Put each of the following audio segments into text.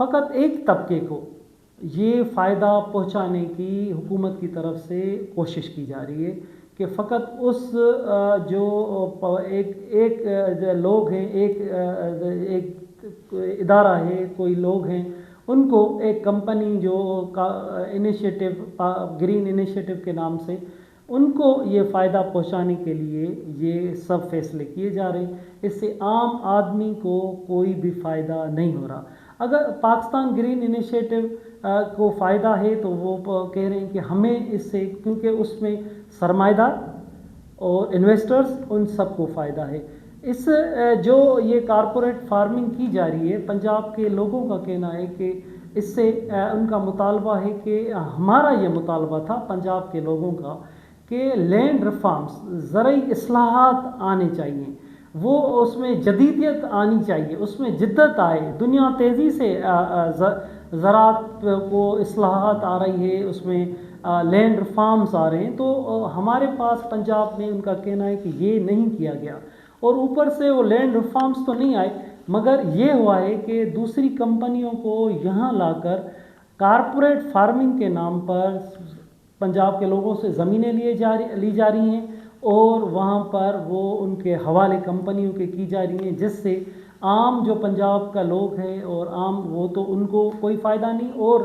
فقط ایک طبقے کو یہ فائدہ پہنچانے کی حکومت کی طرف سے کوشش کی جا رہی ہے کہ فقط اس جو ایک لوگ ہیں، ایک ادارہ ہے، کوئی لوگ ہیں، ان کو ایک کمپنی جو انیشیٹو گرین انیشیٹو کے نام سے ان کو یہ فائدہ پہنچانے کے لیے یہ سب فیصلے کیے جا رہے ہیں. اس سے عام آدمی کو کوئی بھی فائدہ نہیں ہو رہا. اگر پاکستان گرین انیشیٹو کو فائدہ ہے تو وہ کہہ رہے ہیں کہ ہمیں اس سے، کیونکہ اس میں سرمایہ دار اور انویسٹرز ان سب کو فائدہ ہے. اس جو یہ کارپوریٹ فارمنگ کی جا رہی ہے، پنجاب کے لوگوں کا کہنا ہے کہ اس سے ان کا مطالبہ ہے کہ ہمارا یہ مطالبہ تھا پنجاب کے لوگوں کا کہ لینڈ ریفارمز، زرعی اصلاحات آنے چاہیے، وہ اس میں جدیدیت آنی چاہیے، اس میں جدت آئے. دنیا تیزی سے زراعت کو اصلاحات آ رہی ہے، اس میں لینڈ ریفارمز آ رہے ہیں. تو ہمارے پاس پنجاب میں ان کا کہنا ہے کہ یہ نہیں کیا گیا، اور اوپر سے وہ لینڈ ریفارمز تو نہیں آئے، مگر یہ ہوا ہے کہ دوسری کمپنیوں کو یہاں لا کر کارپوریٹ فارمنگ کے نام پر پنجاب کے لوگوں سے زمینیں لی جا رہی ہیں، اور وہاں پر وہ ان کے حوالے کمپنیوں کے کی جا رہی ہیں، جس سے عام جو پنجاب کا لوگ ہیں اور عام وہ تو ان کو کوئی فائدہ نہیں. اور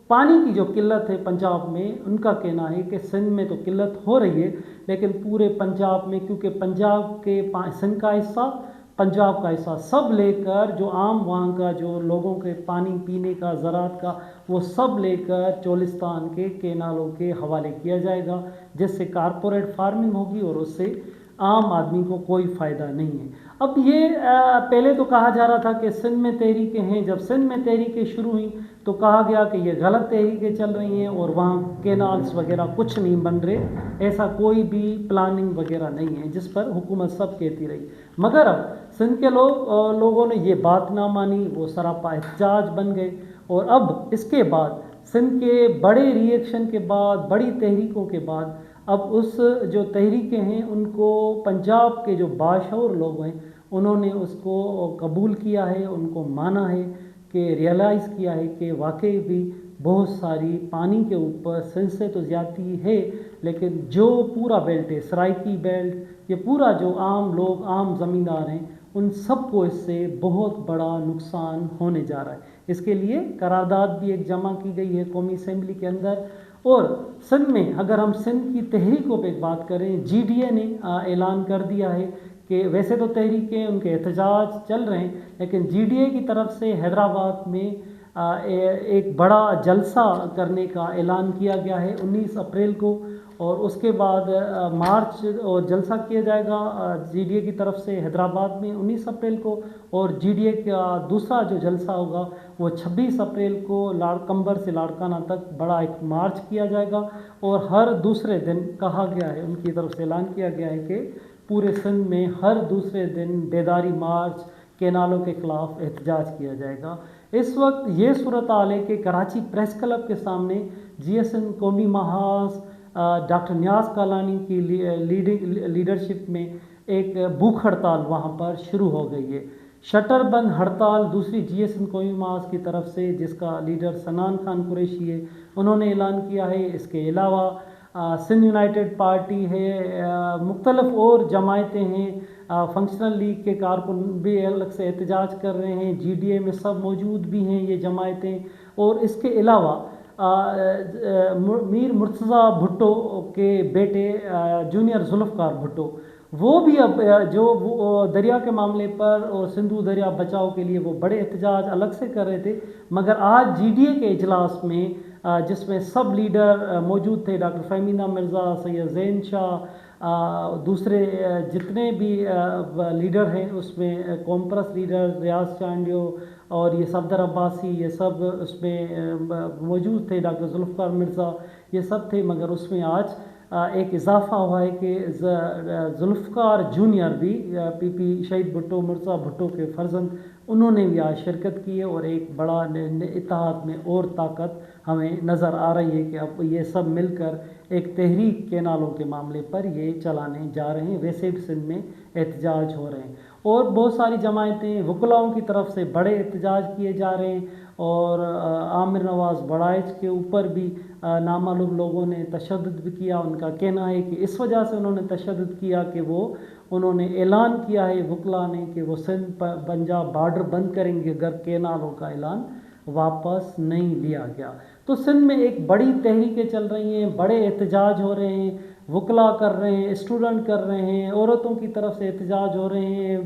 پانی کی جو قلت ہے پنجاب میں، ان کا کہنا ہے کہ سندھ میں تو قلت ہو رہی ہے، لیکن پورے پنجاب میں، کیونکہ پنجاب کے سندھ کا حصہ، پنجاب کا حصہ سب لے کر جو عام وہاں کا جو لوگوں کے پانی پینے کا، زراعت کا، وہ سب لے کر چولستان کے کینالوں کے حوالے کیا جائے گا، جس سے کارپوریٹ فارمنگ ہوگی اور اس سے عام آدمی کو کوئی فائدہ نہیں ہے. اب یہ پہلے تو کہا جا رہا تھا کہ سندھ میں تحریکیں ہیں. جب سندھ میں تحریکیں شروع ہوئیں تو کہا گیا کہ یہ غلط تحریکیں چل رہی ہیں اور وہاں کینالز وغیرہ کچھ نہیں بن رہے، ایسا کوئی بھی پلاننگ وغیرہ نہیں ہے، جس پر حکومت سب کہتی رہی. مگر اب سندھ کے لوگوں نے یہ بات نہ مانی، وہ سراپا احتجاج بن گئے. اور اب اس کے بعد سندھ کے بڑے ری ایکشن کے بعد، بڑی تحریکوں کے بعد، اب اس جو تحریکیں ہیں ان کو پنجاب کے جو باشعور لوگ ہیں انہوں نے اس کو قبول کیا ہے، ان کو مانا ہے، کہ ریئلائز کیا ہے کہ واقعی بھی بہت ساری پانی کے اوپر سندھ سے تو زیادتی ہے، لیکن جو پورا بیلٹ ہے، سرائکی بیلٹ، یہ پورا جو عام لوگ، عام زمیندار ہیں، ان سب کو اس سے بہت بڑا نقصان ہونے جا رہا ہے. اس کے لیے قرارداد بھی ایک جمع کی گئی ہے قومی اسمبلی کے اندر. اور سندھ میں اگر ہم سندھ کی تحریکوں پہ بات کریں، جی ڈی اے نے اعلان کر دیا ہے کہ ویسے تو تحریکیں، ان کے احتجاج چل رہے ہیں، لیکن جی ڈی اے کی طرف سے حیدرآباد میں ایک بڑا جلسہ کرنے کا اعلان کیا گیا ہے 19 اپریل کو، اور اس کے بعد مارچ اور جلسہ کیا جائے گا جی ڈی اے کی طرف سے حیدرآباد میں 19 اپریل کو. اور جی ڈی اے کا دوسرا جو جلسہ ہوگا وہ 26 اپریل کو لاڑکمبر سے لاڑکانہ تک بڑا ایک مارچ کیا جائے گا. اور ہر دوسرے دن کہا گیا ہے، ان کی طرف سے اعلان کیا گیا ہے کہ پورے سندھ میں ہر دوسرے دن بیداری مارچ، کینالوں کے خلاف احتجاج کیا جائے گا. اس وقت یہ صورتحال ہے کہ کراچی پریس کلب کے سامنے جی ایس این قومی محاذ ڈاکٹر نیاز کالانی کی لیڈرشپ میں ایک بھوک ہڑتال وہاں پر شروع ہو گئی ہے. شٹر بند ہڑتال دوسری جی ایس این قومی محاذ کی طرف سے، جس کا لیڈر سنان خان قریشی ہے، انہوں نے اعلان کیا ہے. اس کے علاوہ سندھ یونائٹڈ پارٹی ہے، مختلف اور جماعتیں ہیں، فنکشنل لیگ کے کارکن بھی الگ سے احتجاج کر رہے ہیں، جی ڈی اے میں سب موجود بھی ہیں یہ جماعتیں. اور اس کے علاوہ میر مرتضیٰ بھٹو کے بیٹے جونیئر ذوالفقار بھٹو، وہ بھی اب جو دریا کے معاملے پر اور سندھو دریا بچاؤ کے لیے وہ بڑے احتجاج الگ سے کر رہے تھے. مگر آج جی ڈی اے کے اجلاس میں جس میں سب لیڈر موجود تھے، ڈاکٹر فہمیدہ مرزا، سید زین شاہ، دوسرے جتنے بھی لیڈر ہیں، اس میں قوم پرست لیڈر ریاض چانڈیو اور یہ صفدر عباسی، یہ سب اس میں موجود تھے، ڈاکٹر ذوالفقار مرزا، یہ سب تھے. مگر اس میں آج ایک اضافہ ہوا ہے کہ ذوالفقار جونیئر بھی، پی پی شہید بھٹو مرزا بھٹو کے فرزند، انہوں نے بھی آج شرکت کی ہے. اور ایک بڑا اتحاد میں اور طاقت ہمیں نظر آ رہی ہے کہ اب یہ سب مل کر ایک تحریک کینالوں کے معاملے پر یہ چلانے جا رہے ہیں. ویسے بھی سندھ میں احتجاج ہو رہے ہیں اور بہت ساری جماعتیں، وکلاؤں کی طرف سے بڑے احتجاج کیے جا رہے ہیں. اور عامر نواز بڑائچ کے اوپر بھی نامعلوم لوگوں نے تشدد بھی کیا. ان کا کہنا ہے کہ اس وجہ سے انہوں نے تشدد کیا کہ انہوں نے اعلان کیا ہے وکلا نے کہ وہ سندھ پنجاب بارڈر بند کریں گے اگر کینالوں کا اعلان واپس نہیں لیا گیا. تو سندھ میں ایک بڑی تحریکیں چل رہی ہیں, بڑے احتجاج ہو رہے ہیں, وکلا کر رہے ہیں, اسٹوڈنٹ کر رہے ہیں, عورتوں کی طرف سے احتجاج ہو رہے ہیں,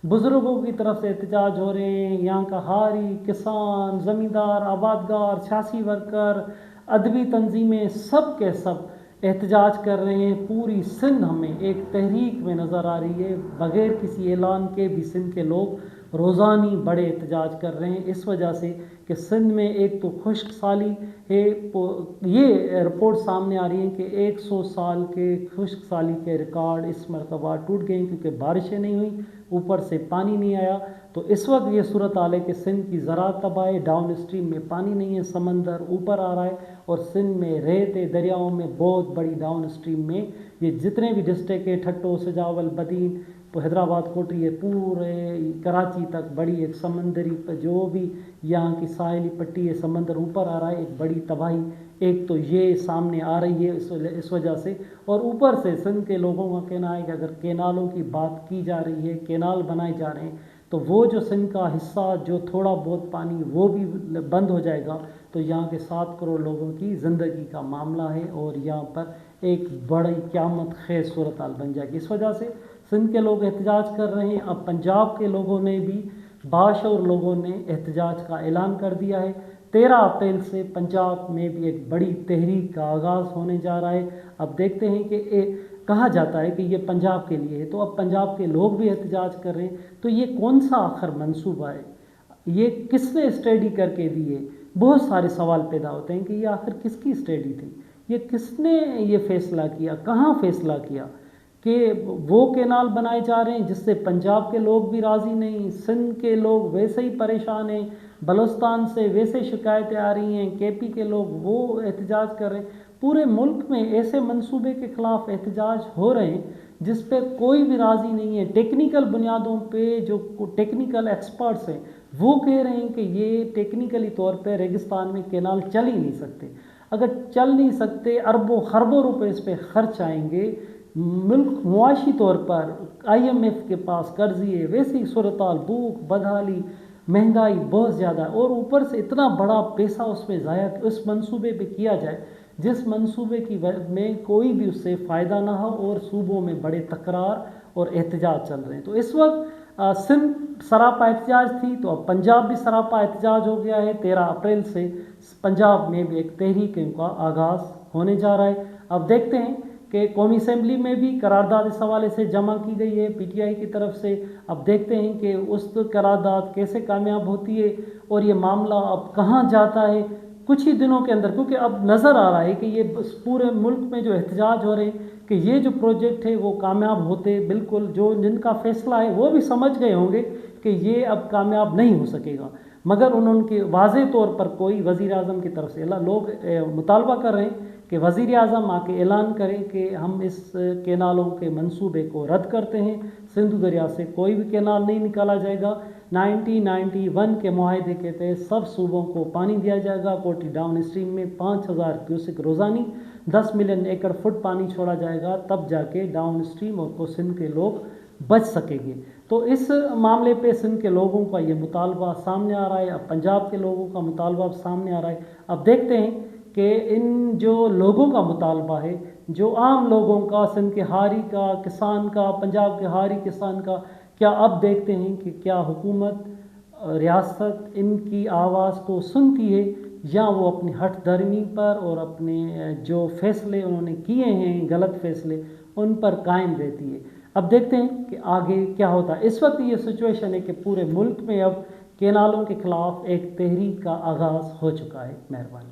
بزرگوں کی طرف سے احتجاج ہو رہے ہیں. یہاں کا حاری, کسان, زمیندار, آبادگار, سیاسی ورکر, ادبی تنظیمیں سب کے سب احتجاج کر رہے ہیں. پوری سندھ ہمیں ایک تحریک میں نظر آ رہی ہے. بغیر کسی اعلان کے بھی سندھ کے لوگ روزانہ بڑے احتجاج کر رہے ہیں, اس وجہ سے کہ سندھ میں ایک تو خشک سالی ہے. یہ رپورٹ سامنے آ رہی ہے کہ 100 سال کے خشک سالی کے ریکارڈ اس مرتبہ ٹوٹ گئے کیونکہ بارشیں نہیں ہوئیں, اوپر سے پانی نہیں آیا. تو اس وقت یہ صورتحال ہے کہ سندھ کی زراعت تباہ ہے, ڈاؤن اسٹریم میں پانی نہیں ہے, سمندر اوپر آ رہا ہے اور سندھ میں ریت دریاؤں میں بہت بڑی ڈاؤن اسٹریم میں یہ جتنے بھی ڈسٹرکٹ ہے, ٹھٹو, سجاول, بدین, حیدرآباد, کوٹری, پورے کراچی تک بڑی ایک سمندری جو بھی یہاں کی ساحلی پٹی ہے, سمندر اوپر آ رہا ہے. ایک بڑی تباہی ایک تو یہ سامنے آ رہی ہے اس وجہ سے. اور اوپر سے سندھ کے لوگوں کا کہنا ہے کہ اگر کینالوں کی بات کی جا رہی ہے, کینال بنائے جا رہے ہیں, تو وہ جو سندھ کا حصہ جو تھوڑا بہت پانی وہ بھی بند ہو جائے گا تو یہاں کے 7 کروڑ لوگوں کی زندگی کا معاملہ ہے اور یہاں پر ایک بڑی قیامت خیز صورتحال بن جائے گی. اس وجہ سے سندھ کے لوگ احتجاج کر رہے ہیں. اب پنجاب کے لوگوں نے بھی, باشعور لوگوں نے احتجاج کا اعلان کر دیا ہے. 13 اپریل سے پنجاب میں بھی ایک بڑی تحریک کا آغاز ہونے جا رہا ہے. اب دیکھتے ہیں کہ کہا جاتا ہے کہ یہ پنجاب کے لیے ہے, تو اب پنجاب کے لوگ بھی احتجاج کر رہے ہیں. تو یہ کون سا آخر منصوبہ ہے, یہ کس نے اسٹڈی کر کے دی ہے؟ بہت سارے سوال پیدا ہوتے ہیں کہ یہ آخر کس کی اسٹڈی تھی, یہ کس نے یہ فیصلہ کیا, کہاں فیصلہ کیا کہ وہ کینال بنائے جا رہے ہیں جس سے پنجاب کے لوگ بھی راضی نہیں, سندھ کے لوگ ویسے ہی پریشان ہیں, بلوچستان سے ویسے شکایتیں آ رہی ہیں, کے پی کے لوگ وہ احتجاج کر رہے ہیں. پورے ملک میں ایسے منصوبے کے خلاف احتجاج ہو رہے ہیں جس پہ کوئی بھی راضی نہیں ہے. ٹیکنیکل بنیادوں پہ جو ٹیکنیکل ایکسپرٹس ہیں وہ کہہ رہے ہیں کہ یہ ٹیکنیکلی طور پہ ریگستان میں کینال چل ہی نہیں سکتے. اگر چل نہیں سکتے, اربوں خربوں روپے اس پہ خرچ آئیں گے, ملک معاشی طور پر IMF کے پاس قرضی ہے, ویسی صورتحال, بھوک, بدحالی, مہنگائی بہت زیادہ ہے, اور اوپر سے اتنا بڑا پیسہ اس میں ضائع اس منصوبے پہ کیا جائے جس منصوبے کی میں کوئی بھی اس سے فائدہ نہ ہو, اور صوبوں میں بڑے تکرار اور احتجاج چل رہے ہیں. تو اس وقت سندھ سراپا احتجاج تھی, تو اب پنجاب بھی سراپا احتجاج ہو گیا ہے. 13 اپریل سے پنجاب میں بھی ایک تحریک کا آغاز ہونے جا رہا ہے. اب دیکھتے ہیں کہ قومی اسمبلی میں بھی قرارداد اس حوالے سے جمع کی گئی ہے PTI کی طرف سے. اب دیکھتے ہیں کہ اس قرارداد کیسے کامیاب ہوتی ہے اور یہ معاملہ اب کہاں جاتا ہے کچھ ہی دنوں کے اندر, کیونکہ اب نظر آ رہا ہے کہ یہ پورے ملک میں جو احتجاج ہو رہے ہیں کہ یہ جو پروجیکٹ ہے وہ کامیاب ہوتے, بالکل جو جن کا فیصلہ ہے وہ بھی سمجھ گئے ہوں گے کہ یہ اب کامیاب نہیں ہو سکے گا, مگر انہوں کے واضح طور پر کوئی وزیر اعظم کی طرف سے لوگ مطالبہ کر رہے ہیں کہ وزیر اعظم آ کے اعلان کریں کہ ہم اس کینالوں کے منصوبے کو رد کرتے ہیں, سندھ دریا سے کوئی بھی کینال نہیں نکالا جائے گا. 1991 کے معاہدے کے تحت سب صوبوں کو پانی دیا جائے گا. کوٹی ڈاؤن اسٹریم میں 5000 کیوسک روزانہ 10 ملین ایکڑ فٹ پانی چھوڑا جائے گا, تب جا کے ڈاؤن اسٹریم اور کو سندھ کے لوگ بچ سکیں گے. تو اس معاملے پہ سندھ کے لوگوں کا یہ مطالبہ سامنے آ رہا ہے, اب پنجاب کے لوگوں کا مطالبہ سامنے آ رہا ہے. اب دیکھتے ہیں کہ ان جو لوگوں کا مطالبہ ہے, جو عام لوگوں کا, سندھ کے حاری کا, کسان کا, پنجاب کے حاری کسان کا, کیا اب دیکھتے ہیں کہ کیا حکومت, ریاست ان کی آواز کو سنتی ہے یا وہ اپنی ہٹ دھرمی پر اور اپنے جو فیصلے انہوں نے کیے ہیں غلط فیصلے ان پر قائم رہتی ہے. اب دیکھتے ہیں کہ آگے کیا ہوتا ہے. اس وقت یہ سچویشن ہے کہ پورے ملک میں اب کینالوں کے خلاف ایک تحریک کا آغاز ہو چکا ہے. مہربانی.